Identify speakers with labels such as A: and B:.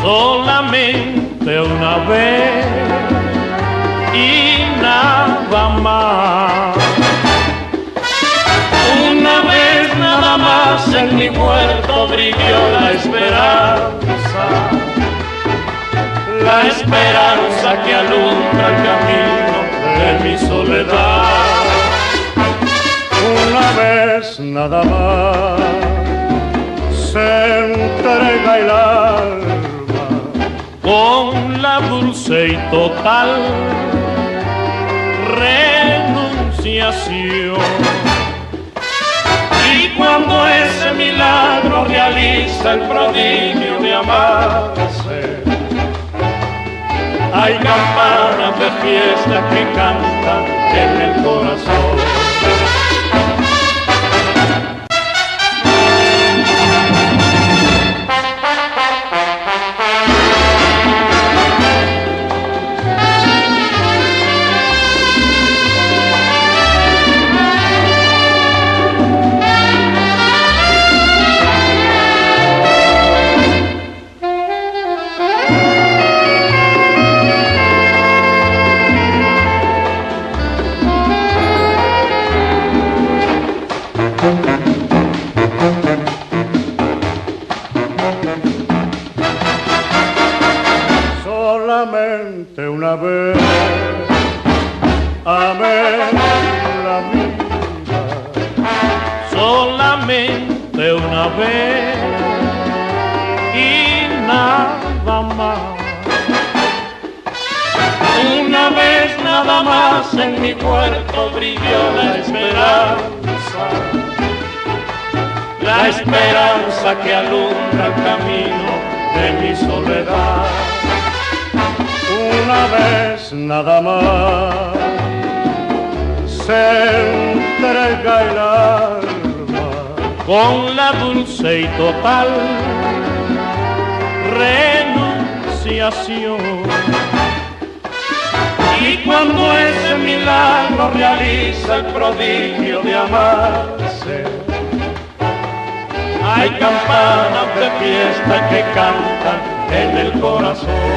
A: solamente una vez y nada más. Una vez nada más en mi huerto brilló la esperanza que alumbra el camino de mi soledad. Una vez nada más se entrega el alma con la dulce y total renunciación. Y cuando ese milagro realiza el prodigio de amarse, hay campanas de fiesta que cantan en el corazón. Solamente una vez amé la vida, solamente una vez y nada más. Una vez nada más en mi puerto brilló la esperanza que alumbra el camino de mi soledad. Una vez nada más se entrega el alma con la dulce y total renunciación. Y cuando ese milagro realiza el prodigio de amarse, hay campanas de fiesta que cantan en el corazón.